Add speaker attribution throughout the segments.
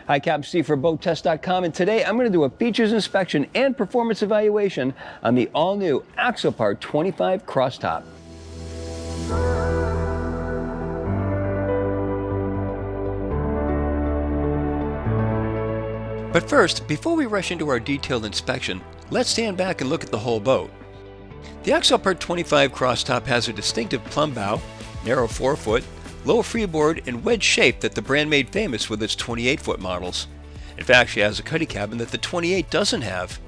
Speaker 1: Hi, Captain Steve for BoatTEST.com, and today I'm going to do a features inspection and performance evaluation on the all-new Axopar 25 crosstop. But first, before we rush into our detailed inspection, let's stand back and look at the whole boat. The Axopar 25 crosstop has a distinctive plumb bow, narrow forefoot, low freeboard, and wedge shape that the brand made famous with its 28-foot models. In fact, she has a cuddy cabin that the 28 doesn't have.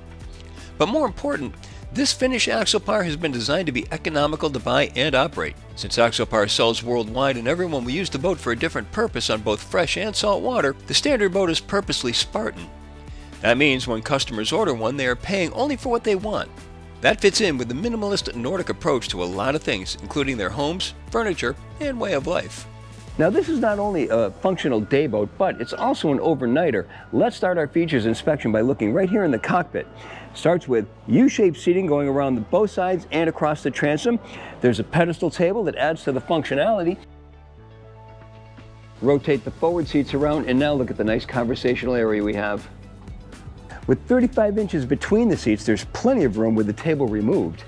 Speaker 1: But more important, this finished Axopar has been designed to be economical to buy and operate. Since Axopar sells worldwide and everyone will use the boat for a different purpose on both fresh and salt water, the standard boat is purposely Spartan. That means when customers order one, they are paying only for what they want. That fits in with the minimalist Nordic approach to a lot of things, including their homes, furniture, and way of life. Now, this is not only a functional day boat, but it's also an overnighter. Let's start our features inspection by looking right here in the cockpit. Starts with U-shaped seating going around both sides and across the transom. There's a pedestal table that adds to the functionality. Rotate the forward seats around, and now look at the nice conversational area we have. With 35 inches between the seats, there's plenty of room with the table removed.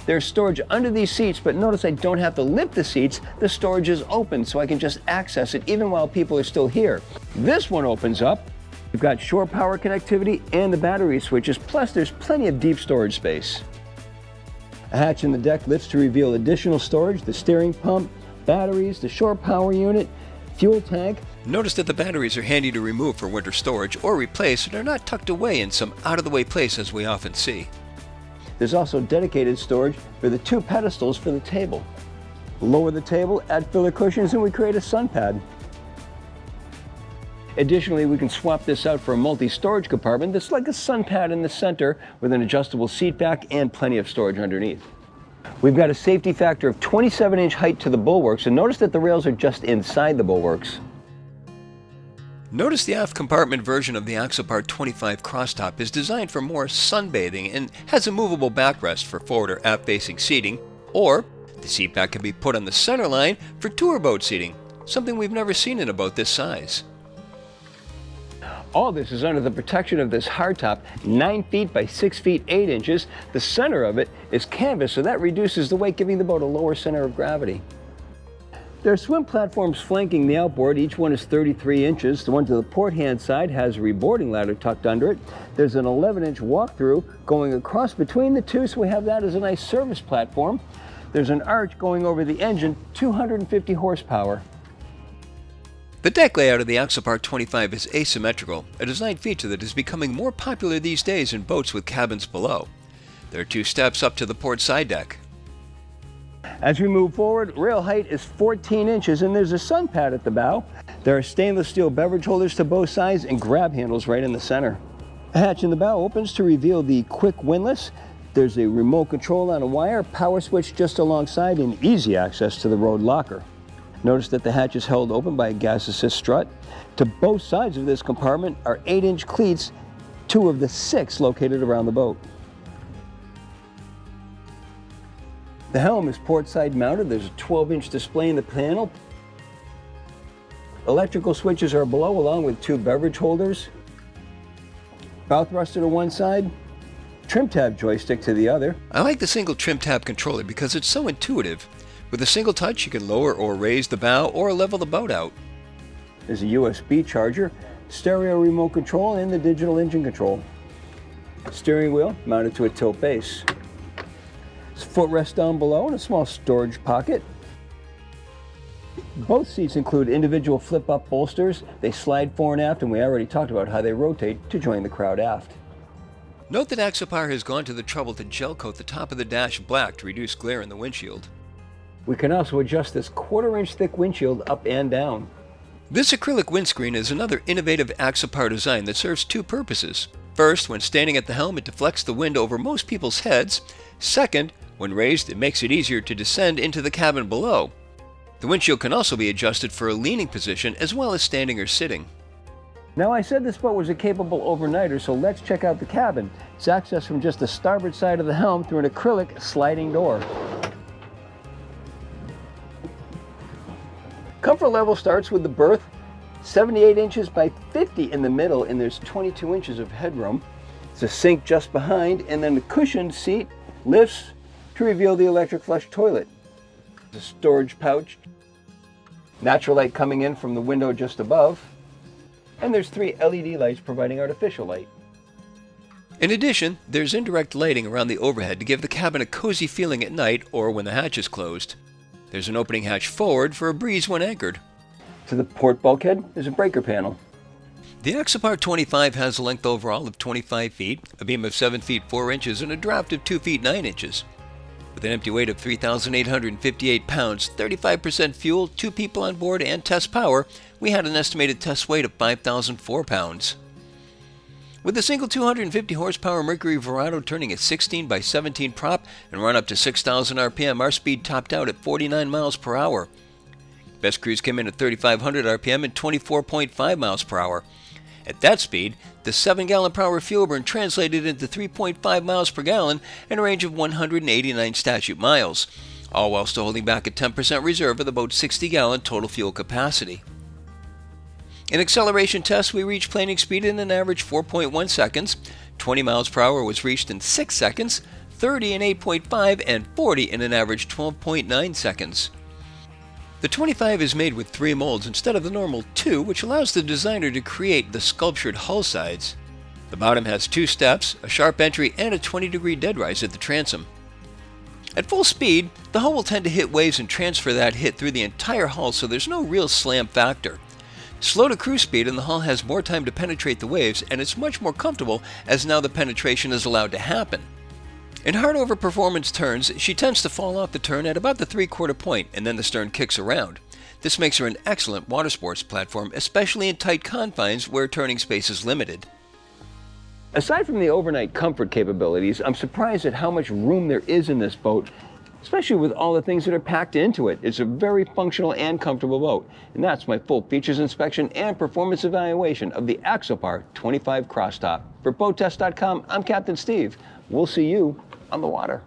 Speaker 1: There's storage under these seats, but notice I don't have to lift the seats. The storage is open, so I can just access it even while people are still here. This one opens up. We've got shore power connectivity and the battery switches, plus there's plenty of deep storage space. A hatch in the deck lifts to reveal additional storage, the steering pump, batteries, the shore power unit, fuel tank. Notice that the batteries are handy to remove for winter storage or replace, and are not tucked away in some out-of-the-way place as we often see. There's also dedicated storage for the two pedestals for the table. Lower the table, add filler cushions, and we create a sun pad. Additionally, we can swap this out for a multi-storage compartment that's like a sun pad in the center with an adjustable seat back and plenty of storage underneath. We've got a safety factor of 27-inch height to the bulwarks, and notice that the rails are just inside the bulwarks. Notice the aft compartment version of the Axopar 25 crosstop is designed for more sunbathing and has a movable backrest for forward or aft-facing seating, or the seat back can be put on the center line for tour boat seating, something we've never seen in a boat this size. All this is under the protection of this hardtop, 9 feet by 6 feet 8 inches. The center of it is canvas, so that reduces the weight, giving the boat a lower center of gravity. There are swim platforms flanking the outboard. Each one is 33 inches. The one to the port hand side has a reboarding ladder tucked under it. There's an 11-inch walk-through going across between the two, so we have that as a nice service platform. There's an arch going over the engine, 250 horsepower. The deck layout of the Axopar 25 is asymmetrical, a design feature that is becoming more popular these days in boats with cabins below. There are 2 steps up to the port side deck. As we move forward, rail height is 14 inches, and there's a sun pad at the bow. There are stainless steel beverage holders to both sides and grab handles right in the center. A hatch in the bow opens to reveal the quick windlass. There's a remote control on a wire, power switch just alongside, and easy access to the road locker. Notice that the hatch is held open by a gas assist strut. To both sides of this compartment are 8-inch cleats, 2 of the 6 located around the boat. The helm is port side mounted. There's a 12-inch display in the panel. Electrical switches are below, along with 2 beverage holders. Bow thruster to one side, trim tab joystick to the other. I like the single trim tab controller because it's so intuitive. With a single touch, you can lower or raise the bow or level the boat out. There's a USB charger, stereo remote control, and the digital engine control. Steering wheel mounted to a tilt base. Footrest down below and a small storage pocket. Both seats include individual flip-up bolsters. They slide fore and aft, and we already talked about how they rotate to join the crowd aft. Note that Axopar has gone to the trouble to gel coat the top of the dash black to reduce glare in the windshield. We can also adjust this 1/4-inch thick windshield up and down. This acrylic windscreen is another innovative Axopar design that serves 2 purposes. First, when standing at the helm, it deflects the wind over most people's heads. Second, when raised, it makes it easier to descend into the cabin below. The windshield can also be adjusted for a leaning position as well as standing or sitting. Now, I said this boat was a capable overnighter, so let's check out the cabin. It's accessed from just the starboard side of the helm through an acrylic sliding door. Comfort level starts with the berth, 78 inches by 50 in the middle, and there's 22 inches of headroom. There's a sink just behind, and then the cushioned seat lifts to reveal the electric flush toilet. There's a storage pouch, natural light coming in from the window just above, and there's 3 LED lights providing artificial light. In addition, there's indirect lighting around the overhead to give the cabin a cozy feeling at night or when the hatch is closed. There's an opening hatch forward for a breeze when anchored. To the port bulkhead is a breaker panel. The Axopar 25 has a length overall of 25 feet, a beam of 7 feet 4 inches, and a draft of 2 feet 9 inches. With an empty weight of 3,858 pounds, 35% fuel, 2 people on board, and test power, we had an estimated test weight of 5,004 pounds. With a single 250 horsepower Mercury Verado turning at 16 by 17 prop and run up to 6,000 RPM, our speed topped out at 49 miles per hour. Best cruise came in at 3,500 RPM and 24.5 miles per hour. At that speed, the 7-gallon per hour fuel burn translated into 3.5 miles per gallon and a range of 189 statute miles, all while still holding back a 10% reserve of the boat's 60-gallon total fuel capacity. In acceleration tests, we reached planing speed in an average 4.1 seconds, 20 miles per hour was reached in 6 seconds, 30 in 8.5, and 40 in an average 12.9 seconds. The 25 is made with 3 molds instead of the normal 2, which allows the designer to create the sculptured hull sides. The bottom has 2 steps, a sharp entry, and a 20-degree dead rise at the transom. At full speed, the hull will tend to hit waves and transfer that hit through the entire hull, so there's no real slam factor. Slow to cruise speed and the hull has more time to penetrate the waves, and it's much more comfortable as now the penetration is allowed to happen. In hard-over performance turns, she tends to fall off the turn at about the 3/4 point, and then the stern kicks around. This makes her an excellent water sports platform, especially in tight confines where turning space is limited. Aside from the overnight comfort capabilities, I'm surprised at how much room there is in this boat, especially with all the things that are packed into it. It's a very functional and comfortable boat. And that's my full features inspection and performance evaluation of the Axopar 25 Crosstop. For BoatTEST.com, I'm Captain Steve. We'll see you on the water.